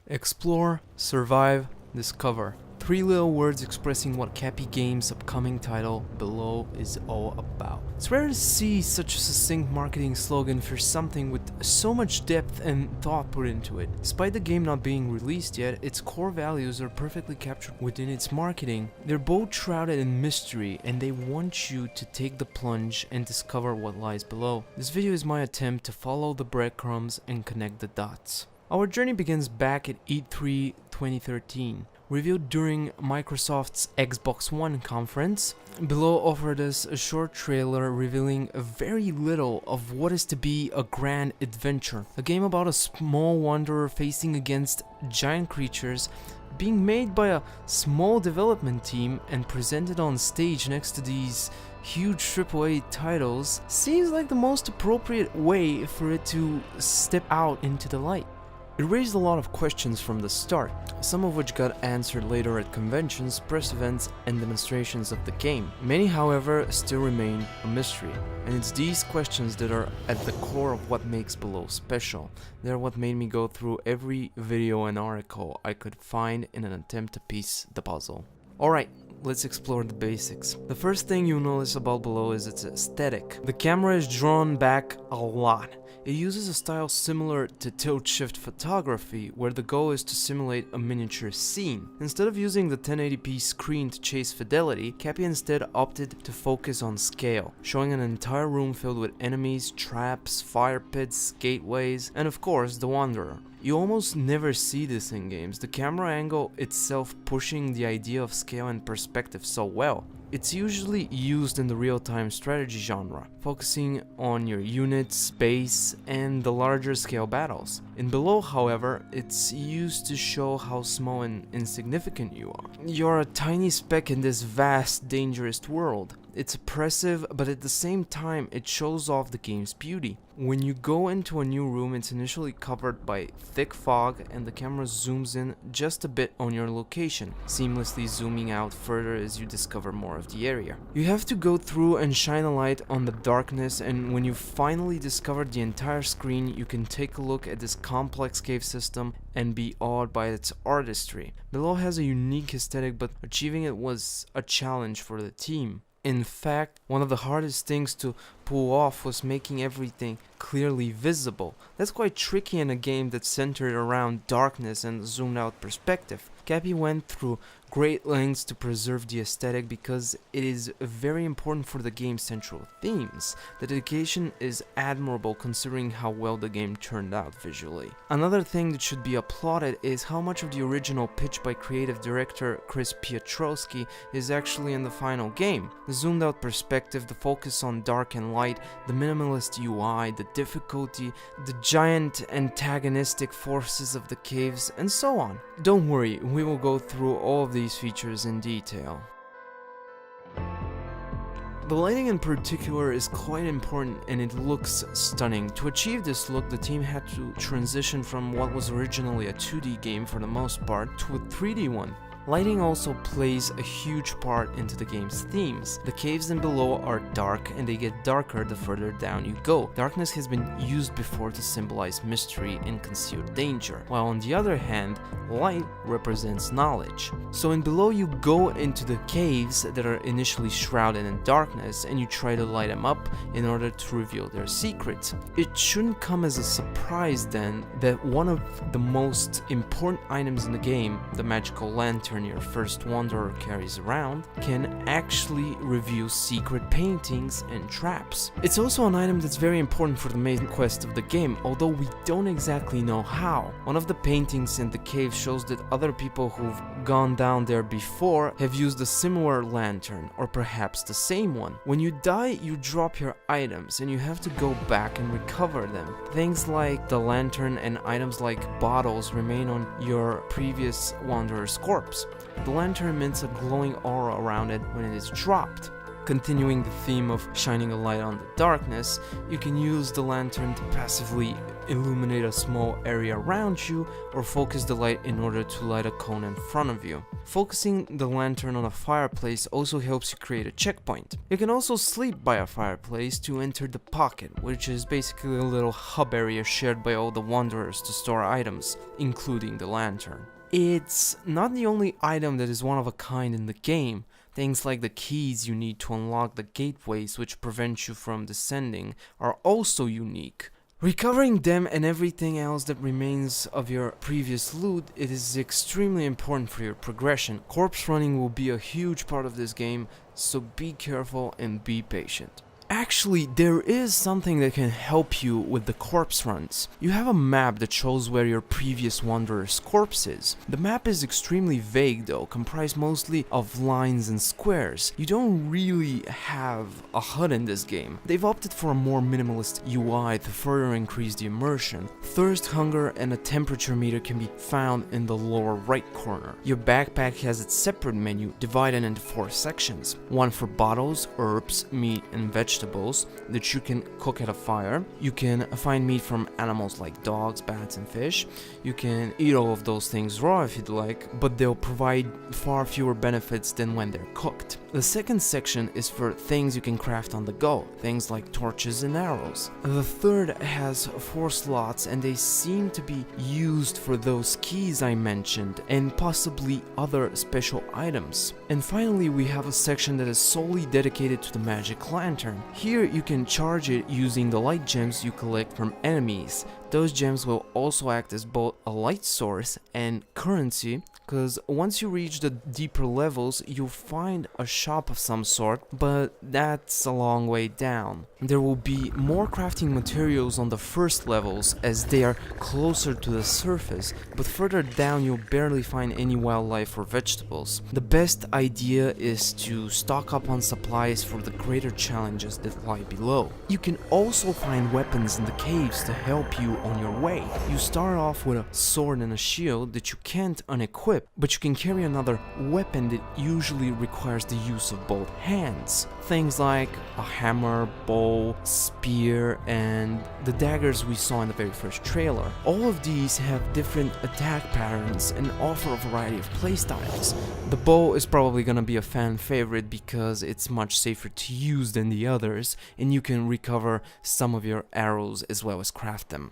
Explore, survive, discover. Three little words expressing what Cappy Games' upcoming title, Below, is all about. It's rare to see such a succinct marketing slogan for something with so much depth and thought put into it. Despite the game not being released yet, its core values are perfectly captured within its marketing. They're both shrouded in mystery, and they want you to take the plunge and discover what lies below. This video is my attempt to follow the breadcrumbs and connect the dots. Our journey begins back at E3 2013. Revealed during Microsoft's Xbox One conference, Below offered us a short trailer revealing very little of what is to be a grand adventure. A game about a small wanderer facing against giant creatures, being made by a small development team and presented on stage next to these huge AAA titles seems like the most appropriate way for it to step out into the light. It raised a lot of questions from the start, some of which got answered later at conventions, press events, and demonstrations of the game. Many, however, still remain a mystery, and it's these questions that are at the core of what makes Below special. They're what made me go through every video and article I could find in an attempt to piece the puzzle. Alright, let's explore the basics. The first thing you'll notice about Below is its aesthetic. The camera is drawn back a lot. It uses a style similar to tilt-shift photography, where the goal is to simulate a miniature scene. Instead of using the 1080p screen to chase fidelity, Cappy instead opted to focus on scale, showing an entire room filled with enemies, traps, fire pits, gateways, and of course the Wanderer. You almost never see this in games, the camera angle itself pushing the idea of scale and perspective so well. It's usually used in the real-time strategy genre, focusing on your units, base, and the larger scale battles. In Below, however, it's used to show how small and insignificant you are. You're a tiny speck in this vast, dangerous world. It's oppressive, but at the same time, it shows off the game's beauty. When you go into a new room, it's initially covered by thick fog, and the camera zooms in just a bit on your location, seamlessly zooming out further as you discover more of the area. You have to go through and shine a light on the darkness, and when you finally discover the entire screen, you can take a look at this complex cave system and be awed by its artistry. Below has a unique aesthetic, but achieving it was a challenge for the team. In fact, one of the hardest things to pull off was making everything clearly visible. That's quite tricky in a game that's centered around darkness and zoomed out perspective. Cappy went through great lengths to preserve the aesthetic because it is very important for the game's central themes. The dedication is admirable considering how well the game turned out visually. Another thing that should be applauded is how much of the original pitch by creative director Chris Piotrowski is actually in the final game. The zoomed out perspective, the focus on dark and light, the minimalist UI, the difficulty, the giant antagonistic forces of the caves, and so on. Don't worry, we will go through all of these features in detail. The lighting in particular is quite important and it looks stunning. To achieve this look, the team had to transition from what was originally a 2D game for the most part to a 3D one. Lighting also plays a huge part into the game's themes. The caves in Below are dark and they get darker the further down you go. Darkness has been used before to symbolize mystery and concealed danger, while on the other hand, light represents knowledge. So in Below you go into the caves that are initially shrouded in darkness and you try to light them up in order to reveal their secrets. It shouldn't come as a surprise then that one of the most important items in the game, the magical lantern your first wanderer carries around, can actually reveal secret paintings and traps. It's also an item that's very important for the main quest of the game, although we don't exactly know how. One of the paintings in the cave shows that other people who've gone down there before have used a similar lantern, or perhaps the same one. When you die, you drop your items and you have to go back and recover them. Things like the lantern and items like bottles remain on your previous wanderer's corpse. The lantern emits a glowing aura around it when it is dropped. Continuing the theme of shining a light on the darkness, you can use the lantern to passively illuminate a small area around you, or focus the light in order to light a cone in front of you. Focusing the lantern on a fireplace also helps you create a checkpoint. You can also sleep by a fireplace to enter the pocket, which is basically a little hub area shared by all the wanderers to store items, including the lantern. It's not the only item that is one of a kind in the game. Things like the keys you need to unlock the gateways which prevent you from descending are also unique. Recovering them and everything else that remains of your previous loot, it is extremely important for your progression. Corpse running will be a huge part of this game, so be careful and be patient. Actually, there is something that can help you with the corpse runs. You have a map that shows where your previous wanderer's corpse is. The map is extremely vague though, comprised mostly of lines and squares. You don't really have a HUD in this game. They've opted for a more minimalist UI to further increase the immersion. Thirst, hunger, and a temperature meter can be found in the lower right corner. Your backpack has its separate menu divided into 4 sections. One for bottles, herbs, meat, and vegetables that you can cook at a fire. You can find meat from animals like dogs, bats, and fish. You can eat all of those things raw if you'd like, but they'll provide far fewer benefits than when they're cooked. The second section is for things you can craft on the go, things like torches and arrows. The third has 4 slots, and they seem to be used for those keys I mentioned and possibly other special items. And finally, we have a section that is solely dedicated to the magic lantern. Here you can charge it using the light gems you collect from enemies. Those gems will also act as both a light source and currency, because once you reach the deeper levels, you'll find a shop of some sort, but that's a long way down. There will be more crafting materials on the first levels as they are closer to the surface, but further down you'll barely find any wildlife or vegetables. The best idea is to stock up on supplies for the greater challenges that lie below. You can also find weapons in the caves to help you on your way. You start off with a sword and a shield that you can't unequip, but you can carry another weapon that usually requires the use of both hands. Things like a hammer, bow, spear, and the daggers we saw in the very first trailer. All of these have different attack patterns and offer a variety of playstyles. The bow is probably gonna be a fan favorite because it's much safer to use than the others, and you can recover some of your arrows as well as craft them.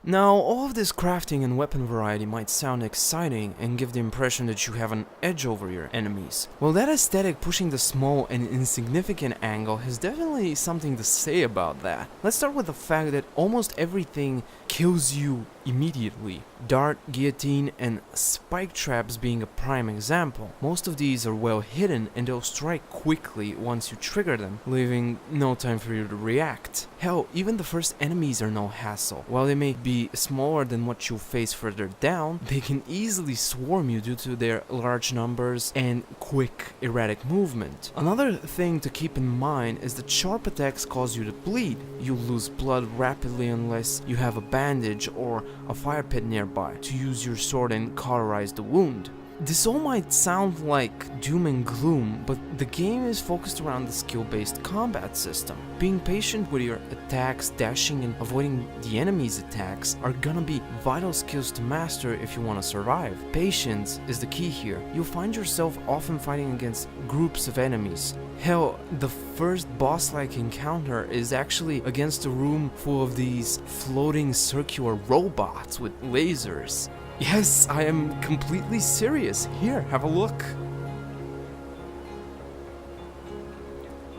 Now, all of this crafting and weapon variety might sound exciting and give the impression that you have an edge over your enemies. Well, that aesthetic pushing the small and insignificant angle has definitely something to say about that. Let's start with the fact that almost everything kills you immediately. Dart, guillotine, and spike traps being a prime example. Most of these are well hidden and they'll strike quickly once you trigger them, leaving no time for you to react. Hell, even the first enemies are no hassle. While they may be smaller than what you'll face further down, they can easily swarm you due to their large numbers and quick, erratic movement. Another thing to keep in mind is that sharp attacks cause you to bleed. You lose blood rapidly unless you have a bandage or a fire pit nearby to use your sword and cauterize the wound. This all might sound like doom and gloom, but the game is focused around the skill-based combat system. Being patient with your attacks, dashing and avoiding the enemy's attacks are gonna be vital skills to master if you want to survive. Patience is the key here. You'll find yourself often fighting against groups of enemies. Hell, the first boss-like encounter is actually against a room full of these floating circular robots with lasers. Yes, I am completely serious. Here, have a look.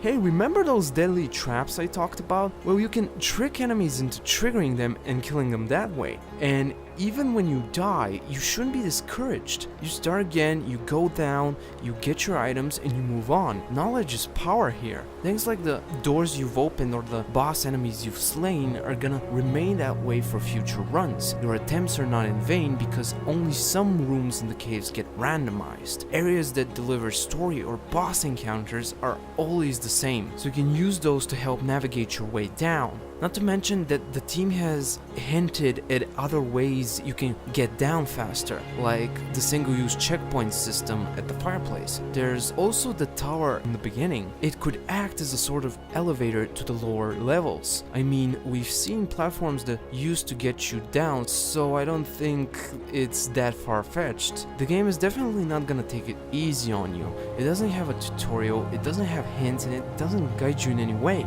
Hey, remember those deadly traps I talked about? Well, you can trick enemies into triggering them and killing them that way. And even when you die, you shouldn't be discouraged. You start again, you go down, you get your items, and you move on. Knowledge is power here. Things like the doors you've opened or the boss enemies you've slain are gonna remain that way for future runs. Your attempts are not in vain because only some rooms in the caves get randomized. Areas that deliver story or boss encounters are always the same, so you can use those to help navigate your way down. Not to mention that the team has hinted at other ways you can get down faster, like the single-use checkpoint system at the fireplace. There's also the tower in the beginning. It could act as a sort of elevator to the lower levels. I mean, we've seen platforms that used to get you down, so I don't think it's that far-fetched. The game is definitely not gonna take it easy on you. It doesn't have a tutorial, it doesn't have hints, and it doesn't guide you in any way.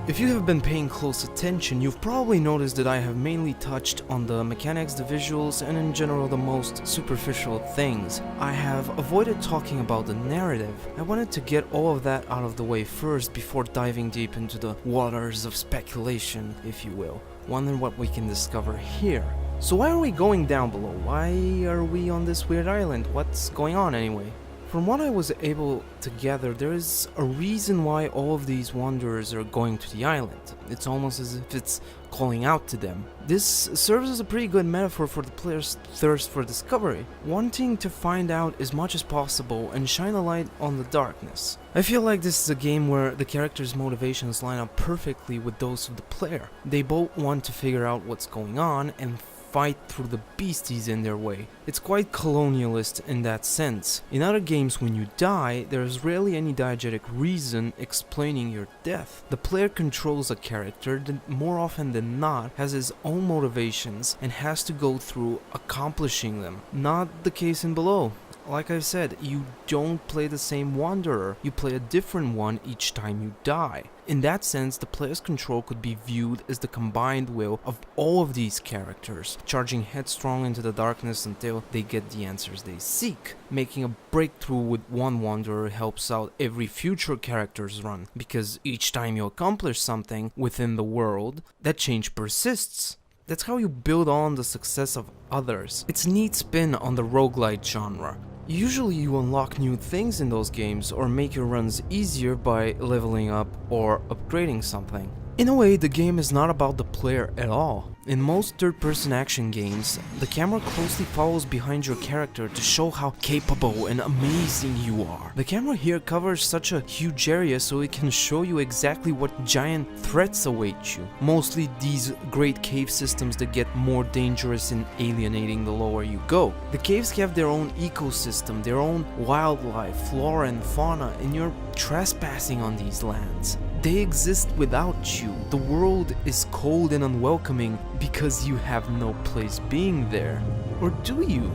If you have been paying close attention, you've probably noticed that I have mainly touched on the mechanics, the visuals, and in general the most superficial things. I have avoided talking about the narrative. I wanted to get all of that out of the way first before diving deep into the waters of speculation, if you will. Wonder what we can discover here. So why are we going down below? Why are we on this weird island? What's going on anyway? From what I was able to gather, there is a reason why all of these wanderers are going to the island. It's almost as if it's calling out to them. This serves as a pretty good metaphor for the player's thirst for discovery, wanting to find out as much as possible and shine a light on the darkness. I feel like this is a game where the character's motivations line up perfectly with those of the player. They both want to figure out what's going on and fight through the beasties in their way. It's quite colonialist in that sense. In other games, when you die, there's rarely any diegetic reason explaining your death. The player controls a character that more often than not has his own motivations and has to go through accomplishing them. Not the case in Below. Like I said, you don't play the same wanderer, you play a different one each time you die. In that sense, the player's control could be viewed as the combined will of all of these characters, charging headstrong into the darkness until they get the answers they seek. Making a breakthrough with one wanderer helps out every future character's run, because each time you accomplish something within the world, that change persists. That's how you build on the success of others. It's a neat spin on the roguelite genre. Usually you unlock new things in those games or make your runs easier by leveling up or upgrading something. In a way, the game is not about the player at all. In most third-person action games, the camera closely follows behind your character to show how capable and amazing you are. The camera here covers such a huge area so it can show you exactly what giant threats await you. Mostly these great cave systems that get more dangerous and alienating the lower you go. The caves have their own ecosystem, their own wildlife, flora and fauna, and you're trespassing on these lands. They exist without you. The world is cold and unwelcoming because you have no place being there. Or do you?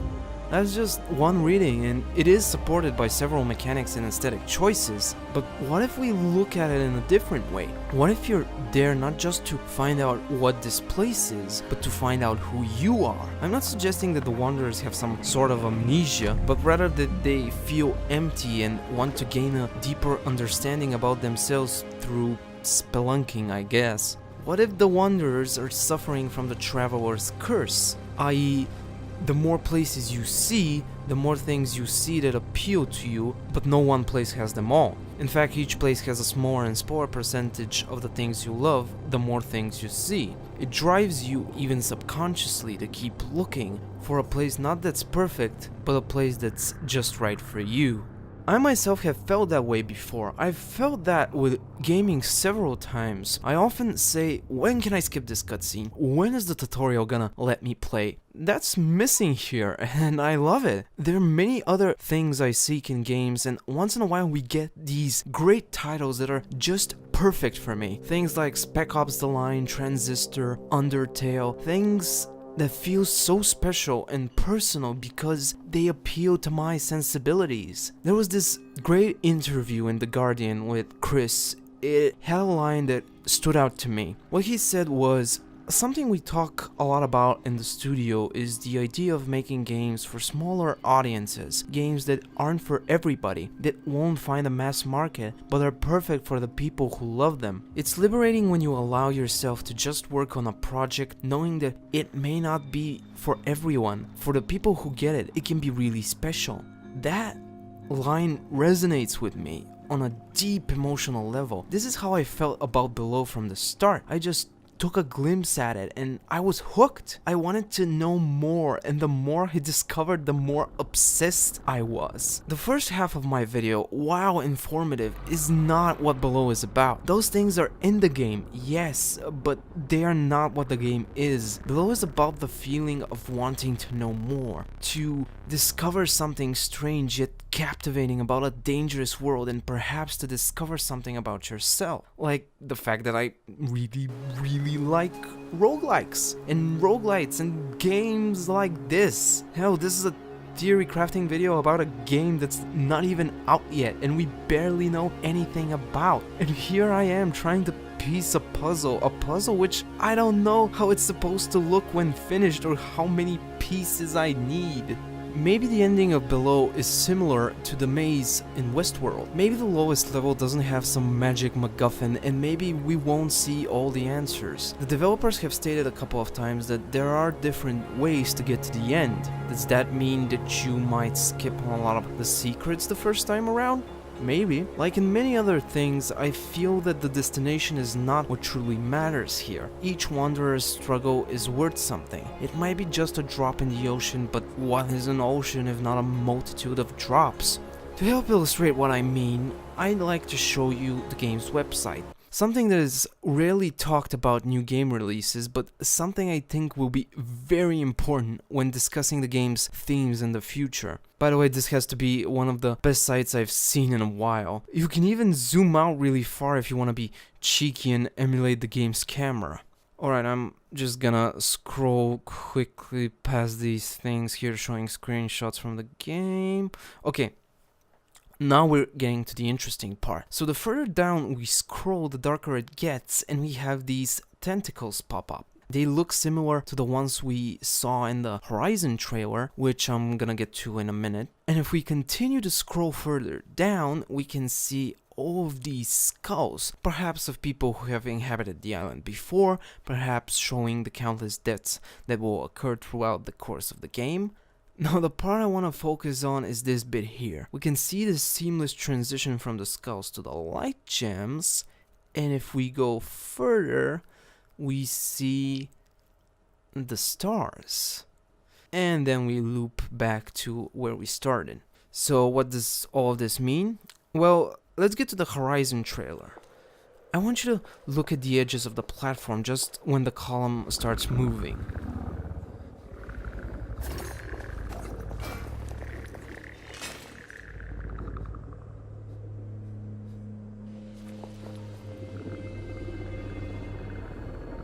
That's just one reading, and it is supported by several mechanics and aesthetic choices, but what if we look at it in a different way? What if you're there not just to find out what this place is, but to find out who you are? I'm not suggesting that the Wanderers have some sort of amnesia, but rather that they feel empty and want to gain a deeper understanding about themselves through spelunking, I guess. What if the Wanderers are suffering from the Traveler's Curse, i.e., the more places you see, the more things you see that appeal to you, but no one place has them all. In fact, each place has a smaller and smaller percentage of the things you love, the more things you see. It drives you, even subconsciously, to keep looking for a place not that's perfect, but a place that's just right for you. I myself have felt that way before. I've felt that with gaming several times. I often say, when can I skip this cutscene? When is the tutorial gonna let me play? That's missing here, and I love it. There are many other things I seek in games, and once in a while we get these great titles that are just perfect for me. Things like Spec Ops The Line, Transistor, Undertale, things that feel so special and personal because they appeal to my sensibilities. There was this great interview in The Guardian with Chris. It had a line that stood out to me. What he said was, something we talk a lot about in the studio is the idea of making games for smaller audiences, games that aren't for everybody, that won't find a mass market, but are perfect for the people who love them. It's liberating when you allow yourself to just work on a project knowing that it may not be for everyone. For the people who get it, it can be really special. That line resonates with me on a deep emotional level. This is how I felt about Below from the start. I just took a glimpse at it and I was hooked. I wanted to know more, and the more I discovered, the more obsessed I was. The first half of my video, while informative, is not what Below is about. Those things are in the game, yes, but they are not what the game is. Below is about the feeling of wanting to know more, to discover something strange yet captivating about a dangerous world, and perhaps to discover something about yourself. Like the fact that I really like roguelikes and roguelites and games like this. Hell, this is a theory crafting video about a game that's not even out yet and we barely know anything about. And here I am trying to piece a puzzle which I don't know how it's supposed to look when finished or how many pieces I need. Maybe the ending of Below is similar to the maze in Westworld. Maybe the lowest level doesn't have some magic MacGuffin, and maybe we won't see all the answers. The developers have stated a couple of times that there are different ways to get to the end. Does that mean that you might skip on a lot of the secrets the first time around? Maybe. Like in many other things, I feel that the destination is not what truly matters here. Each wanderer's struggle is worth something. It might be just a drop in the ocean, but what is an ocean if not a multitude of drops? To help illustrate what I mean, I'd like to show you the game's website. Something that is rarely talked about new game releases, but something I think will be very important when discussing the game's themes in the future. By the way, this has to be one of the best sites I've seen in a while. You can even zoom out really far if you want to be cheeky and emulate the game's camera. Alright, I'm just gonna scroll quickly past these things here showing screenshots from the game. Okay. Now we're getting to the interesting part. So the further down we scroll, the darker it gets, and we have these tentacles pop up. They look similar to the ones we saw in the Horizon trailer, which I'm gonna get to in a minute. And if we continue to scroll further down, we can see all of these skulls, perhaps of people who have inhabited the island before, perhaps showing the countless deaths that will occur throughout the course of the game. Now the part I want to focus on is this bit here. We can see the seamless transition from the skulls to the light gems, and if we go further, we see the stars. And then we loop back to where we started. So what does all of this mean? Well, let's get to the Horizon trailer. I want you to look at the edges of the platform just when the column starts moving.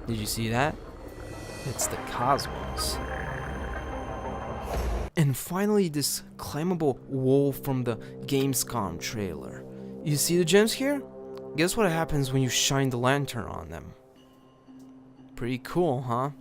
Did you see that? It's the cosmos. And finally, this climbable wall from the Gamescom trailer. You see the gems here? Guess what happens when you shine the lantern on them? Pretty cool, huh?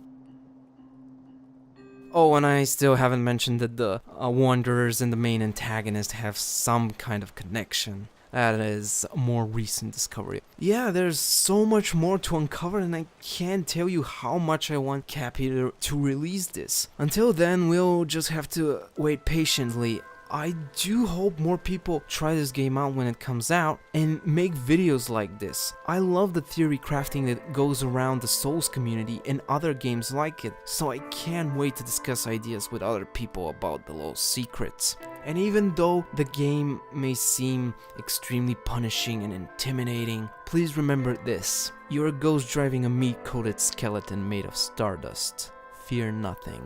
Oh, and I still haven't mentioned that the Wanderers and the main antagonist have some kind of connection. That is a more recent discovery. Yeah, there's so much more to uncover, and I can't tell you how much I want Cappy to release this. Until then, we'll just have to wait patiently. I do hope more people try this game out when it comes out and make videos like this. I love the theory crafting that goes around the Souls community and other games like it, so I can't wait to discuss ideas with other people about Below's secrets. And even though the game may seem extremely punishing and intimidating, please remember this: you're a ghost driving a meat-coated skeleton made of stardust. Fear nothing.